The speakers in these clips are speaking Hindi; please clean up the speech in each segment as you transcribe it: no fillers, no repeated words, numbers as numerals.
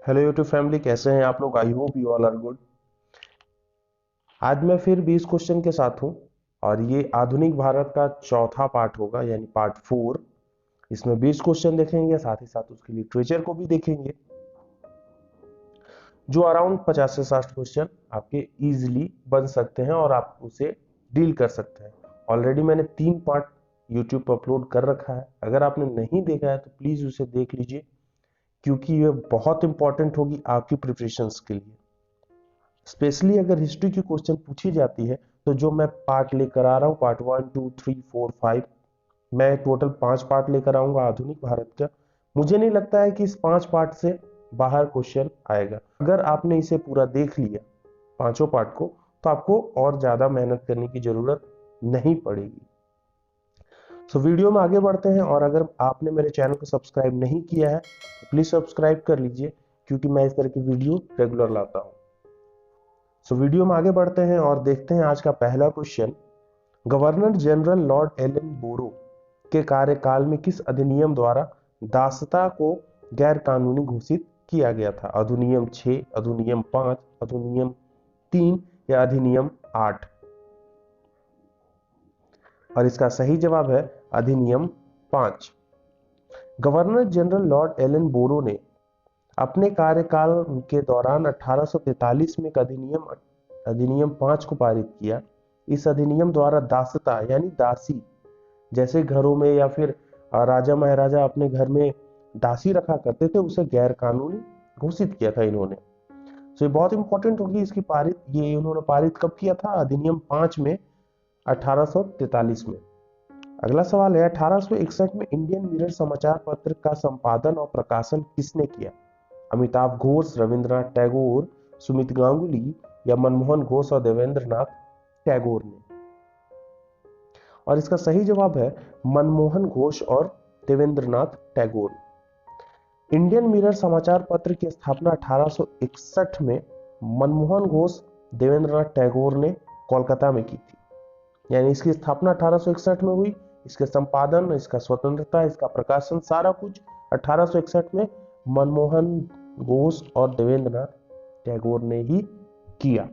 हेलो यूट्यूब फैमिली, कैसे हैं आप लोग। I hope you all are good. आज मैं फिर 20 क्वेश्चन के साथ हूं और ये आधुनिक भारत का चौथा पार्ट होगा, यानी पार्ट 4। इसमें 20 क्वेश्चन देखेंगे, साथ ही साथ उसके लिटरेचर को भी देखेंगे, जो अराउंड 50 से 60 क्वेश्चन आपके इजीली बन सकते हैं और आप उसे डील कर सकते हैं। ऑलरेडी मैंने 3 पार्ट यूट्यूब पर अपलोड कर रखा है। अगर आपने नहीं देखा है तो प्लीज उसे देख लीजिए, क्योंकि ये बहुत इंपॉर्टेंट होगी आपकी प्रिपरेशंस के लिए। स्पेशली अगर हिस्ट्री की क्वेश्चन पूछी जाती है तो जो मैं पार्ट लेकर आ रहा हूँ, पार्ट 1, 2, 3, 4, 5, मैं टोटल 5 पार्ट लेकर आऊंगा आधुनिक भारत का। मुझे नहीं लगता है कि इस 5 पार्ट से बाहर क्वेश्चन आएगा। अगर आपने इसे पूरा देख लिया, पांचों पार्ट को, तो आपको और ज्यादा मेहनत करने की जरूरत नहीं पड़ेगी। सो वीडियो में आगे बढ़ते हैं, और अगर आपने मेरे चैनल को सब्सक्राइब नहीं किया है तो प्लीज सब्सक्राइब कर लीजिए, क्योंकि मैं इस तरह की वीडियो रेगुलर लाता हूँ। सो वीडियो में आगे बढ़ते हैं और देखते हैं आज का पहला question. Governor general Lord Ellenborough के कार्यकाल में किस अधिनियम द्वारा दासता को गैर कानूनी घोषित किया गया था? अधिनियम 6, अधिनियम 5, अधिनियम 3 या अधिनियम 8? और इसका सही जवाब है अधिनियम 5। गवर्नर जनरल लॉर्ड एलन बोरो ने अपने कार्यकाल के दौरान 1843 में एक अधिनियम 5 को पारित किया। इस अधिनियम द्वारा दासता यानी दासी, जैसे घरों में या फिर राजा महाराजा अपने घर में दासी रखा करते थे, उसे गैर कानूनी घोषित किया था इन्होंने। तो ये बहुत इंपॉर्टेंट होगी इसकी ये इन्होंने पारित कब किया था? अधिनियम 5 में 1843 में। अगला सवाल है, 1861 में इंडियन मिरर समाचार पत्र का संपादन और प्रकाशन किसने किया? अमिताभ घोष, रविंद्रनाथ टैगोर, सुमित गांगुली या मनमोहन घोष और देवेंद्रनाथ टैगोर ने? और इसका सही जवाब है मनमोहन घोष और देवेंद्रनाथ टैगोर। इंडियन मिरर समाचार पत्र की स्थापना 1861 में मनमोहन घोष, देवेंद्रनाथ टैगोर ने कोलकाता में की थी। यानी इसकी स्थापना 1861 में हुई। इसके संपादन, इसका स्वतंत्रता, इसका प्रकाशन, सारा कुछ 1861 में मनमोहन घोष और देवेंद्रनाथ टैगोर ने ही किया।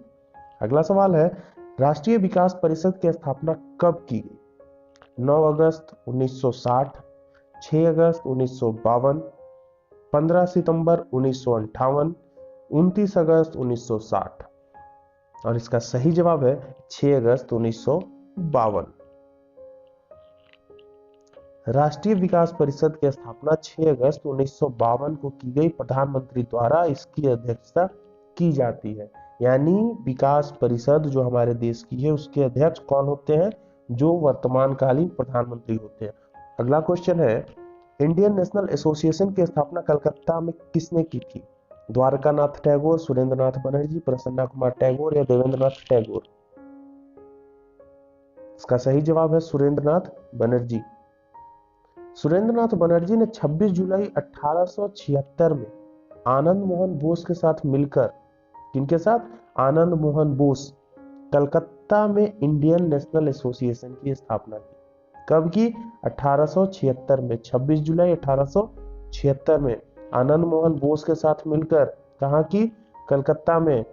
अगला सवाल है, राष्ट्रीय विकास परिषद की स्थापना कब की गई? 9 अगस्त 1960, 6 अगस्त 1952, 15 सितंबर 1958, 29 अगस्त 1960? और इसका सही जवाब है 6 अगस्त 1952। राष्ट्रीय विकास परिषद की स्थापना 6 अगस्त 1952 को की गई। प्रधानमंत्री द्वारा इसकी अध्यक्षता की जाती है। यानी विकास परिषद जो हमारे देश की है, उसके अध्यक्ष कौन होते हैं? जो वर्तमान कालीन प्रधानमंत्री होते हैं। अगला क्वेश्चन है, इंडियन नेशनल एसोसिएशन की स्थापना कलकत्ता में किसने की थी? द्वारकानाथ टैगोर, सुरेंद्रनाथ बनर्जी, प्रसन्ना कुमार टैगोर या देवेंद्रनाथ टैगोर? इसका सही जवाब है सुरेंद्रनाथ बनर्जी। सुरेंद्रनाथ बनर्जी ने 26 जुलाई 1876 में आनंद मोहन बोस के साथ मिलकर, किनके साथ? आनंद मोहन बोस, कलकत्ता में इंडियन नेशनल एसोसिएशन की स्थापना की। कब की? 1876 में। 26 जुलाई 1876 में आनंद मोहन बोस के साथ मिलकर कहाँ की? कलकत्ता में।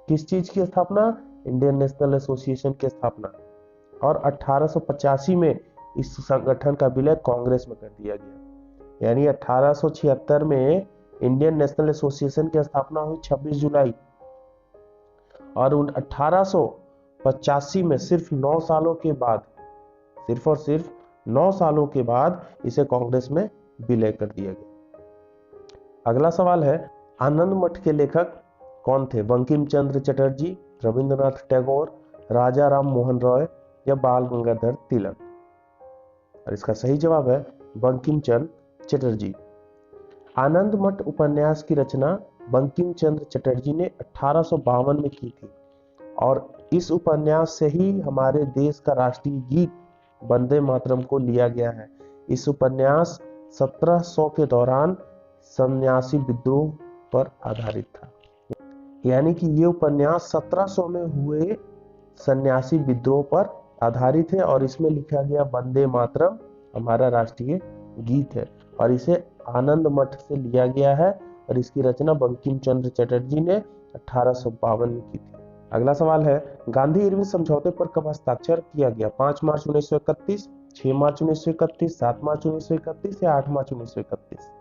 किस चीज की स्थापना? इंडियन नेशनल एसोसिएशन की स्थापना। और 1885 में इस संगठन का विलय कांग्रेस में कर दिया गया। यानी 1876 में इंडियन नेशनल एसोसिएशन की स्थापना हुई 26 जुलाई, और 1885 में सिर्फ 9 सालों के बाद, सिर्फ और सिर्फ 9 सालों के बाद इसे कांग्रेस में विलय कर दिया गया। अगला सवाल है, आनंद मठ के लेखक कौन थे? बंकिम चंद्र चटर्जी, रविंद्रनाथ टैगोर, राजा राम मोहन रॉय या बाल गंगाधर तिलक? और इसका सही जवाब है बंकिम चंद्र चटर्जी। आनंद मठ उपन्यास की रचना बंकिम चंद्र चटर्जी ने 1852 में की थी, और इस उपन्यास से ही हमारे देश का राष्ट्रीय गीत वंदे मातरम को लिया गया है। इस उपन्यास 1700 के दौरान सन्यासी विद्रोह पर आधारित था। यानी कि ये उपन्यास 1700 में हुए सन्यासी विद्रोह पर आधारित है, और इसमें लिखा गया वंदे मातरम हमारा राष्ट्रीय गीत है, और इसे आनंद मठ से लिया गया है। और इसकी रचना बंकिम चंद्र चटर्जी ने 1852 में की थी। अगला सवाल है, गांधी इरविन समझौते पर कब हस्ताक्षर किया गया? 5 मार्च 1931, 6 मार्च 1931, 7 मार्च 1931 या 8 मार्च 1931?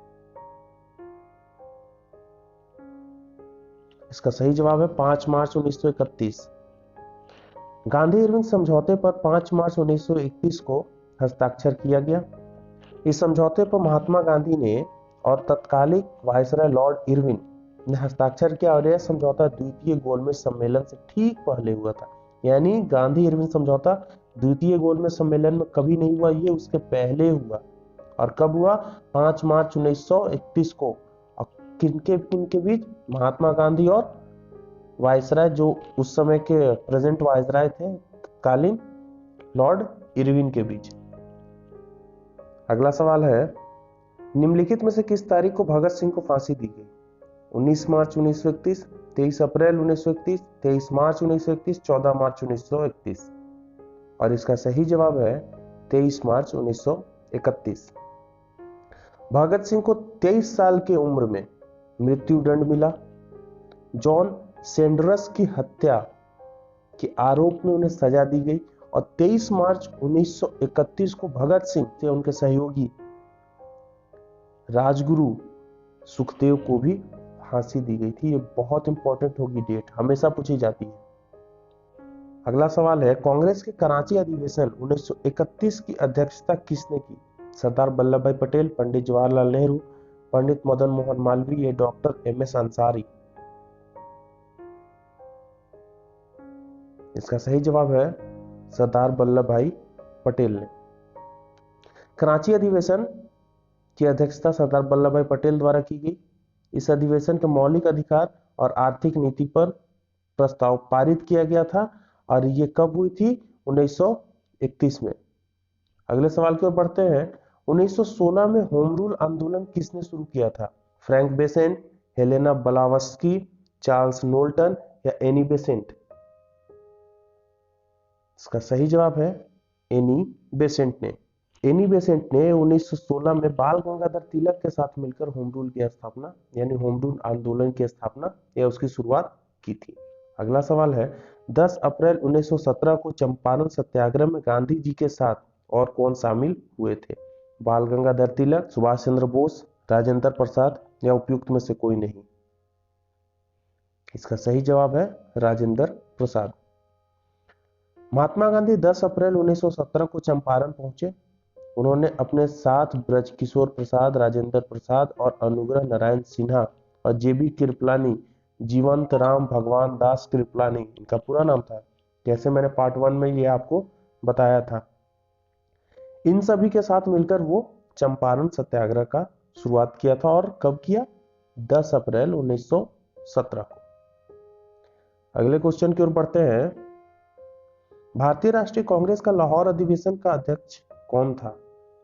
इसका सही जवाब है 5 मार्च 1931। गांधी इरविन समझौते पर 5 मार्च 1931 को हस्ताक्षर किया गया। इस समझौते पर महात्मा गांधी ने और तत्कालिक वायसराय लॉर्ड इरविन ने हस्ताक्षर किया और यह समझौता द्वितीय गोलमेज सम्मेलन से ठीक पहले हुआ था। यानी गांधी इरविन समझौता द्वितीय गोलमेज सम्मेलन में कभी नहीं हुआ, ये उसके पहले हुआ। और कब हुआ? 5 मार्च 1931 को। और किनके किनके बीच? महात्मा गांधी और वायसराय, जो उस समय के प्रेजेंट वायसराय थे तत्कालीन, लॉर्ड इरविन के बीच। अगला सवाल है, निम्नलिखित में से किस तारीख को भगत सिंह को फांसी दी गई? 19 मार्च 1931, 23 अप्रैल 1931, 23 मार्च 1931, 14 मार्च 1931? और इसका सही जवाब है 23 मार्च 1931। भगत सिंह को 23 साल की उम्र में मृत्यु दंड मिला। जॉन सैंडर्स की हत्या के आरोप में उन्हें सजा दी गई और 23 मार्च 1931 को भगत सिंह से उनके सहयोगी राजगुरु सुखदेव को भी फांसी दी गई थी। ये बहुत इंपॉर्टेंट होगी डेट, हमेशा पूछी जाती है। अगला सवाल है, कांग्रेस के कराची अधिवेशन 1931 की अध्यक्षता किसने की? सरदार वल्लभ भाई पटेल, पंडित जवाहरलाल नेहरू, पंडित मदन मोहन मालवीय या डॉक्टर एम.एस. अंसारी? इसका सही जवाब है सरदार वल्लभ भाई पटेल ने। कराची अधिवेशन की अध्यक्षता सरदार वल्लभ भाई पटेल द्वारा की गई। इस अधिवेशन के मौलिक अधिकार और आर्थिक नीति पर प्रस्ताव पारित किया गया था और ये कब हुई थी? 1931 में। अगले सवाल की ओर बढ़ते हैं, 1916 में होम रूल आंदोलन किसने शुरू किया था? Frank Besant, Helena Blavatsky, Charles Knowlton या एनी बेसेंट? इसका सही जवाब है एनी बेसेंट ने। एनी बेसेंट ने 1916 में बाल गंगाधर तिलक के साथ मिलकर होम रूल की स्थापना, यानी होम रूल आंदोलन की स्थापना या उसकी शुरुआत की थी। अगला सवाल है, 10 अप्रैल 1917 को चंपारण सत्याग्रह में गांधी जी के साथ और कौन शामिल हुए थे? बाल गंगाधर तिलक, सुभाष चंद्र बोस, राजेंद्र प्रसाद या उपयुक्त में से कोई नहीं? इसका सही जवाब है राजेंद्र प्रसाद। महात्मा गांधी 10 अप्रैल 1917 को चंपारण पहुंचे। उन्होंने अपने साथ ब्रजकिशोर प्रसाद, राजेंद्र प्रसाद और अनुग्रह नारायण सिन्हा और जेबी कृपलानी, जीवंत राम भगवान दास कृपलानी इनका पूरा नाम था, जैसे मैंने पार्ट 1 में ये आपको बताया था। इन सभी के साथ मिलकर वो चंपारण सत्याग्रह का शुरुआत किया था। और कब किया? 10 अप्रैल 1917 को। अगले क्वेश्चन की ओर बढ़ते हैं, भारतीय राष्ट्रीय कांग्रेस का लाहौर अधिवेशन का अध्यक्ष कौन था?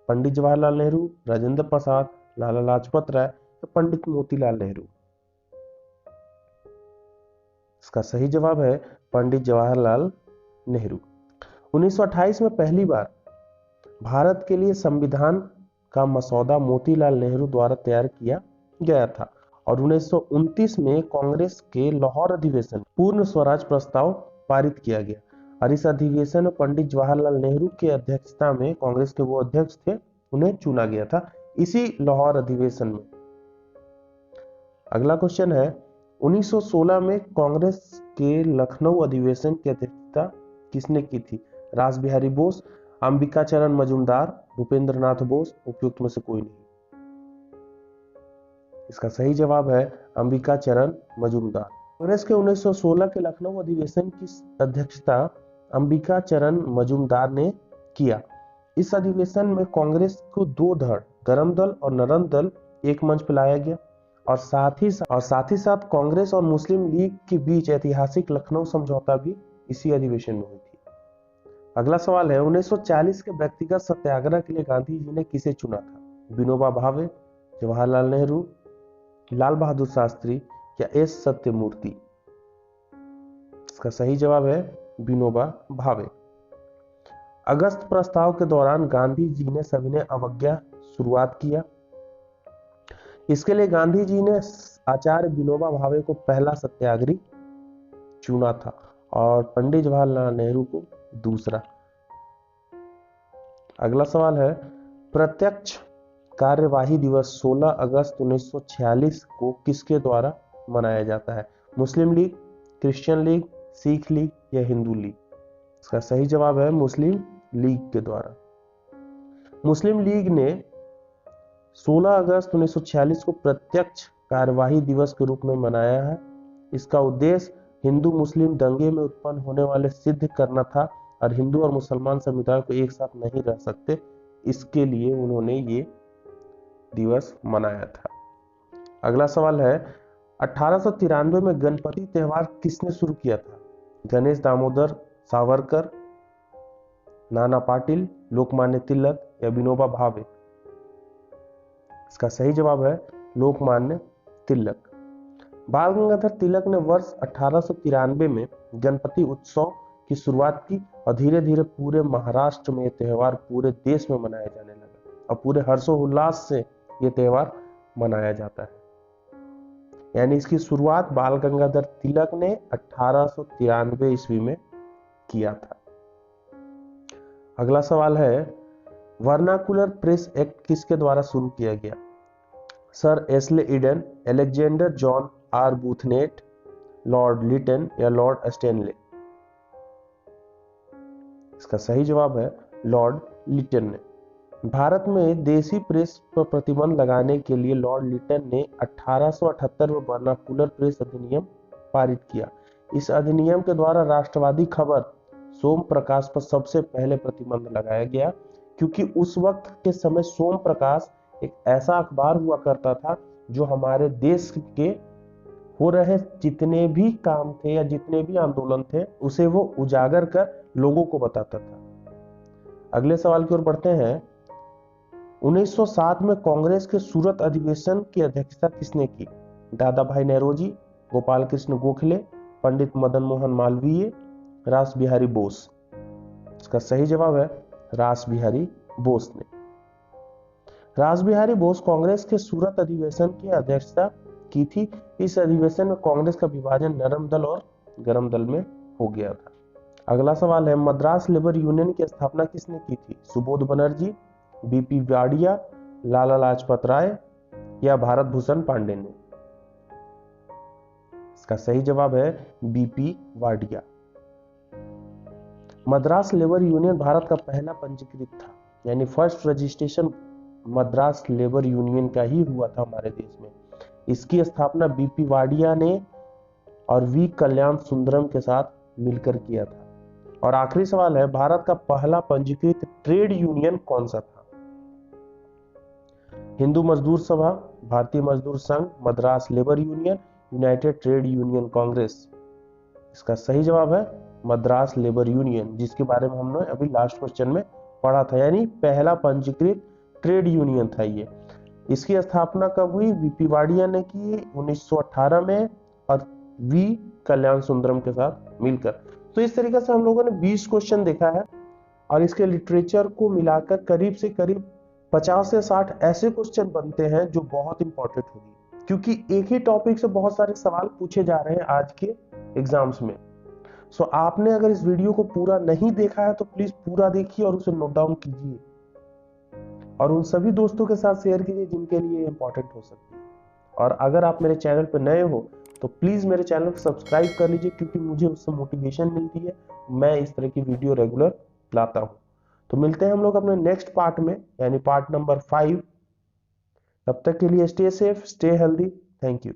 पंडित जवाहरलाल नेहरू, राजेंद्र प्रसाद, लाला लाजपत राय या पंडित मोतीलाल नेहरू? इसका सही जवाब है पंडित जवाहरलाल नेहरू। 1928 में पहली बार भारत के लिए संविधान का मसौदा मोतीलाल नेहरू द्वारा तैयार किया गया था और 1929 में कांग्रेस के लाहौर अधिवेशन पूर्ण स्वराज प्रस्ताव पारित किया गया और इस अधिवेशन में पंडित जवाहरलाल नेहरू की अध्यक्षता में, कांग्रेस के वो अध्यक्ष थे, उन्हें चुना गया था इसी लाहौर अधिवेशन में। अगला क्वेश्चन है, 1916 में कांग्रेस के लखनऊ अधिवेशन की अध्यक्षता किसने की थी? रास बिहारी बोस, अंबिका चरण मजूमदार, भूपेंद्र नाथ बोस, उपयुक्त में से कोई नहीं? इसका सही जवाब है अंबिका चरण मजूमदार। कांग्रेस के 1916 के लखनऊ अधिवेशन की अध्यक्षता अंबिका चरण मजूमदार ने किया। इस अधिवेशन में कांग्रेस को दो धड़, गरम दल और नरम दल, एक मंच पर लाया गया और साथ ही साथ कांग्रेस और मुस्लिम लीग के बीच ऐतिहासिक लखनऊ समझौता भी इसी अधिवेशन में हुई थी। अगला सवाल है, 1940 के व्यक्तिगत सत्याग्रह के लिए गांधी जी ने किसे चुना था? विनोबा भावे, जवाहरलाल नेहरू, लाल बहादुर शास्त्री या एस सत्यमूर्ति? इसका सही जवाब है विनोबा भावे। अगस्त प्रस्ताव के दौरान गांधी जी ने सविनय अवज्ञा शुरुआत किया। इसके लिए गांधी जी ने आचार्य विनोबा भावे को पहला सत्याग्रही चुना था और पंडित जवाहरलाल नेहरू को दूसरा। अगला सवाल है, प्रत्यक्ष कार्यवाही दिवस 16 अगस्त 1946 को किसके द्वारा मनाया जाता है? Muslim League, Christian League, Sikh League या हिंदू लीग? इसका सही जवाब है मुस्लिम लीग के द्वारा। मुस्लिम लीग ने 16 अगस्त 1946 को प्रत्यक्ष कार्यवाही दिवस के रूप में मनाया है। इसका उद्देश्य हिंदू मुस्लिम दंगे में उत्पन्न होने वाले सिद्ध करना था और हिंदू और मुसलमान समुदाय को एक साथ नहीं रह सकते, इसके लिए उन्होंने ये दिवस मनाया था। अगला सवाल है, 1893 में गणपति त्योहार किसने शुरू किया था? गणेश दामोदर सावरकर, नाना पाटिल, लोकमान्य तिलक या विनोबा भावे? इसका सही जवाब है लोकमान्य तिलक। बाल गंगाधर तिलक ने वर्ष 1893 में गणपति उत्सव की शुरुआत की और धीरे धीरे पूरे महाराष्ट्र में यह त्योहार पूरे देश में मनाया जाने लगा और पूरे हर्षोल्लास से यह त्योहार मनाया जाता है। यानी इसकी शुरुआत बाल गंगाधर तिलक ने 1893 ईस्वी में किया था। अगला सवाल है, वर्नाकुलर प्रेस एक्ट किसके द्वारा शुरू किया गया? Sir Ashley Eden, Alexander John Arbuthnot, Lord Lytton या लॉर्ड स्टैनले? इसका सही जवाब है लॉर्ड लिटन ने। भारत में देसी प्रेस पर प्रतिबंध लगाने के लिए लॉर्ड लिटन ने 1878 में वर्नाकुलर प्रेस अधिनियम पारित किया। इस अधिनियम के द्वारा राष्ट्रवादी खबर सोम प्रकाश पर सबसे पहले प्रतिबंध लगाया गया, क्योंकि उस वक्त के समय सोम प्रकाश एक ऐसा अखबार हुआ करता था जो हमारे देश के हो रहे जितने भी काम थे या जितने भी आंदोलन थे उसे वो उजागर कर लोगों को बताता था। अगले सवाल की ओर बढ़ते हैं। 1907 में कांग्रेस के सूरत अधिवेशन की अध्यक्षता किसने की? दादा भाई नौरोजी, गोपाल कृष्ण गोखले, पंडित मदन मोहन मालवीय, रास बिहारी बोस? इसका सही जवाब है रास बिहारी बोस ने। रास बिहारी बोस कांग्रेस के सूरत अधिवेशन की अध्यक्षता की थी। इस अधिवेशन में कांग्रेस का विभाजन नरम दल और गरम दल में हो गया था। अगला सवाल है, मद्रास लेबर यूनियन की स्थापना किसने की थी? सुबोध बनर्जी, बीपी वाडिया, लाला लाजपत राय या भारत भूषण पांडे ने? इसका सही जवाब है BP Wadia. Madras labour union Bharat का पहला पंजीकृत था, यानी first registration Madras labour union का ही हुआ था हमारे देश में। इसकी स्थापना बीपी वाडिया ने और वी कल्याण सुंदरम के साथ मिलकर किया था। और आखिरी सवाल है, भारत का पहला पंजीकृत ट्रेड यूनियन कौन सा था? हिंदू मजदूर सभा, भारतीय मजदूर संघ, Madras labour union, United trade union Congress? इसका सही जवाब है मद्रास लेबर यूनियन, जिसके बारे में हमने अभी लास्ट क्वेश्चन में पढ़ा था, यानी पहला पंजीकृत ट्रेड यूनियन था ये। इसकी स्थापना कब हुई? बीपी वाडिया ने की 1918 में और वी कल्याण सुंदरम के साथ मिलकर। तो इस तरीके से हम लोगों ने 20 क्वेश्चन देखा है और इसके लिटरेचर को मिलाकर करीब से करीब 50 से 60 ऐसे क्वेश्चन बनते हैं जो बहुत इंपॉर्टेंट होगी, क्योंकि एक ही टॉपिक से बहुत सारे सवाल पूछे जा रहे हैं आज के एग्जाम्स में। सो आपने अगर इस वीडियो को पूरा नहीं देखा है तो प्लीज पूरा देखिए और उसे नोट डाउन कीजिए और उन सभी दोस्तों के साथ शेयर कीजिए जिनके लिए इंपॉर्टेंट हो सकती है। और अगर आप मेरे चैनल पर नए हो तो प्लीज मेरे चैनल को सब्सक्राइब कर लीजिए, क्योंकि मुझे उससे मोटिवेशन मिलती है, मैं इस तरह की वीडियो रेगुलर लाता हूं। तो मिलते हैं हम लोग अपने नेक्स्ट पार्ट में, यानी पार्ट नंबर 5। तब तक के लिए stay safe, stay healthy. Thank you.